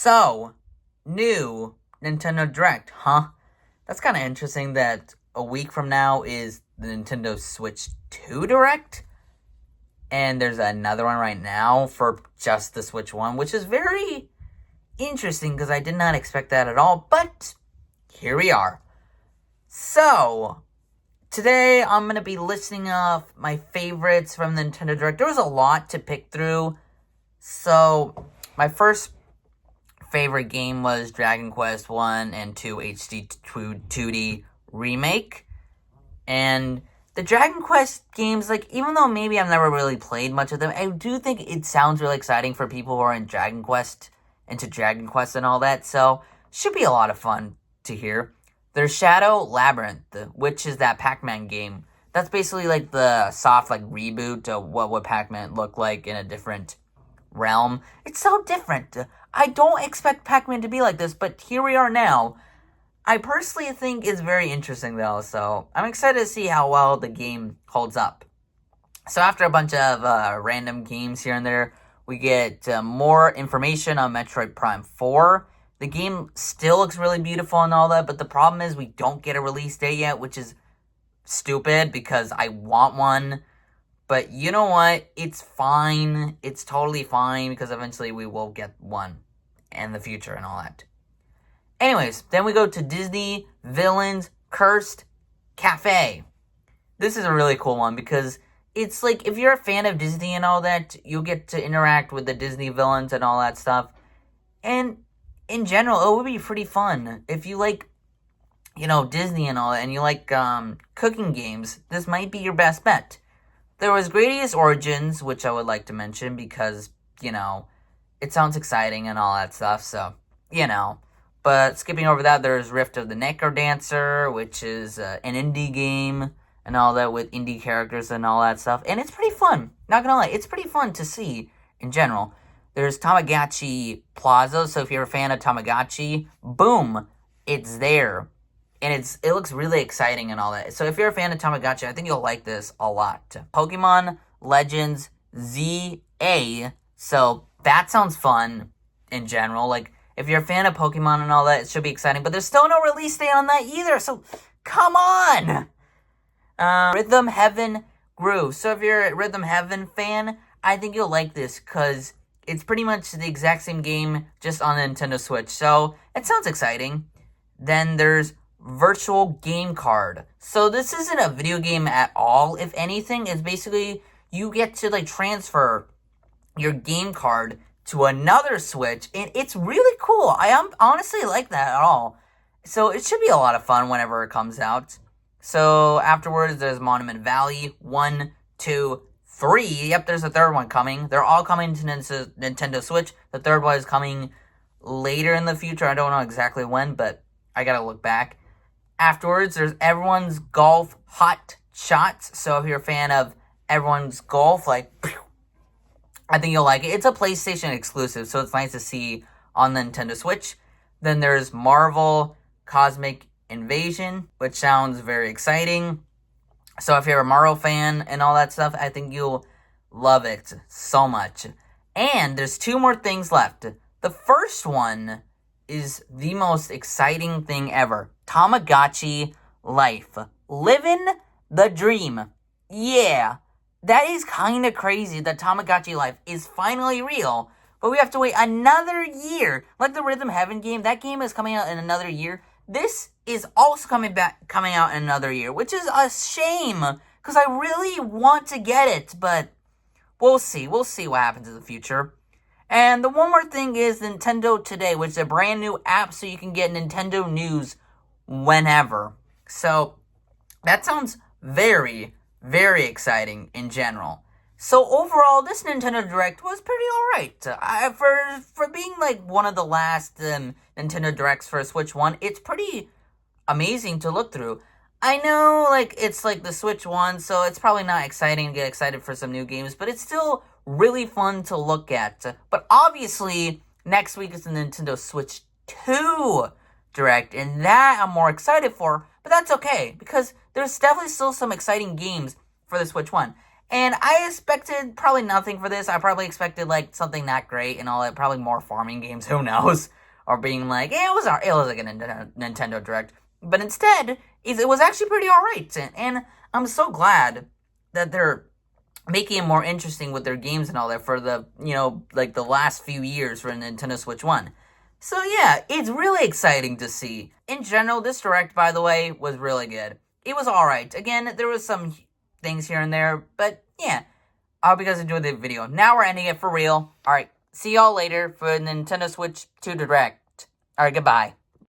So, new Nintendo Direct, huh? That's kind of interesting that a week from now is the Nintendo Switch 2 Direct. And there's another one right now for just the Switch 1, which is very interesting because I did not expect that at all. But here we are. So, today I'm going to be listing off my favorites from the Nintendo Direct. There was a lot to pick through. So, my first favorite game was Dragon Quest 1 and 2 HD 2D Remake. And the Dragon Quest games, even though maybe I've never really played much of them, I do think it sounds really exciting for people who are into Dragon Quest and all that. So, should be a lot of fun to hear. There's Shadow Labyrinth, which is that Pac-Man game. That's basically the soft reboot of what would Pac-Man look like in a different realm. It's so different. I don't expect Pac-Man to be like this, but here we are now. I personally think it's very interesting though, so I'm excited to see how well the game holds up. So after a bunch of random games here and there, we get more information on Metroid Prime 4. The game still looks really beautiful and all that, but the problem is we don't get a release date yet, which is stupid because I want one. But you know what? It's fine. It's totally fine because eventually we will get one in the future and all that. Anyways, then we go to Disney Villains Cursed Café. This is a really cool one because it's if you're a fan of Disney and all that, you'll get to interact with the Disney villains and all that stuff. And in general, it would be pretty fun. If you like, Disney and all that, and you like cooking games, this might be your best bet. There was Gradius Origins, which I would like to mention because, it sounds exciting and all that stuff, so, But skipping over that, there's Rift of the NecroDancer, which is an indie game and all that with indie characters and all that stuff. And it's pretty fun. Not gonna lie, it's pretty fun to see in general. There's Tamagotchi Plaza, so if you're a fan of Tamagotchi, boom, it's there. And it looks really exciting and all that. So if you're a fan of Tamagotchi, I think you'll like this a lot. Pokémon Legends ZA. So that sounds fun in general. If you're a fan of Pokemon and all that, it should be exciting. But there's still no release date on that either. So come on! Rhythm Heaven Groove. So if you're a Rhythm Heaven fan, I think you'll like this because it's pretty much the exact same game just on the Nintendo Switch. So it sounds exciting. Then there's Virtual Game Card. So this isn't a video game at all. If anything, it's basically you get to transfer your game card to another Switch, and it's really cool. I honestly like that at all. So it should be a lot of fun whenever it comes out. So afterwards, there's Monument Valley 1, 2, 3. Yep, there's a third one coming. They're all coming to Nintendo Switch. The third one is coming later in the future. I don't know exactly when, but I gotta look back. Afterwards, there's Everyone's Golf Hot Shots. So if you're a fan of Everyone's Golf, I think you'll like it. It's a PlayStation exclusive, so it's nice to see on the Nintendo Switch. Then there's Marvel Cosmic Invasion, which sounds very exciting. So if you're a Marvel fan and all that stuff, I think you'll love it so much. And there's 2 more things left. The first one is the most exciting thing ever. Tamagotchi Life. Living the dream. Yeah, that is kind of crazy that Tamagotchi Life is finally real, but we have to wait another year. Like the Rhythm Heaven game, that game is coming out in another year. This is also coming out in another year, which is a shame, because I really want to get it, but we'll see. We'll see what happens in the future. And the one more thing is Nintendo Today, which is a brand new app so you can get Nintendo news whenever. So that sounds very, very exciting in general. So overall, this Nintendo Direct was pretty alright. For being one of the last Nintendo Directs for Switch 1, it's pretty amazing to look through. I know it's the Switch 1, so it's probably not exciting to get excited for some new games, but it's still really fun to look at. But obviously, next week is the Nintendo Switch 2 Direct, and that I'm more excited for, but that's okay, because there's definitely still some exciting games for the Switch 1. And I expected probably nothing for this. I probably expected like something not great and all that. Probably more farming games. Who knows? Or being like, yeah, it was like a Nintendo Direct. But instead, it was actually pretty alright. And I'm so glad that they're making it more interesting with their games and all that for the, like the last few years for Nintendo Switch 1. So yeah, it's really exciting to see. In general, this Direct, by the way, was really good. It was alright. Again, there was some things here and there, but yeah. I hope you guys enjoyed the video. Now we're ending it for real. Alright, see y'all later for Nintendo Switch 2 Direct. Alright, goodbye.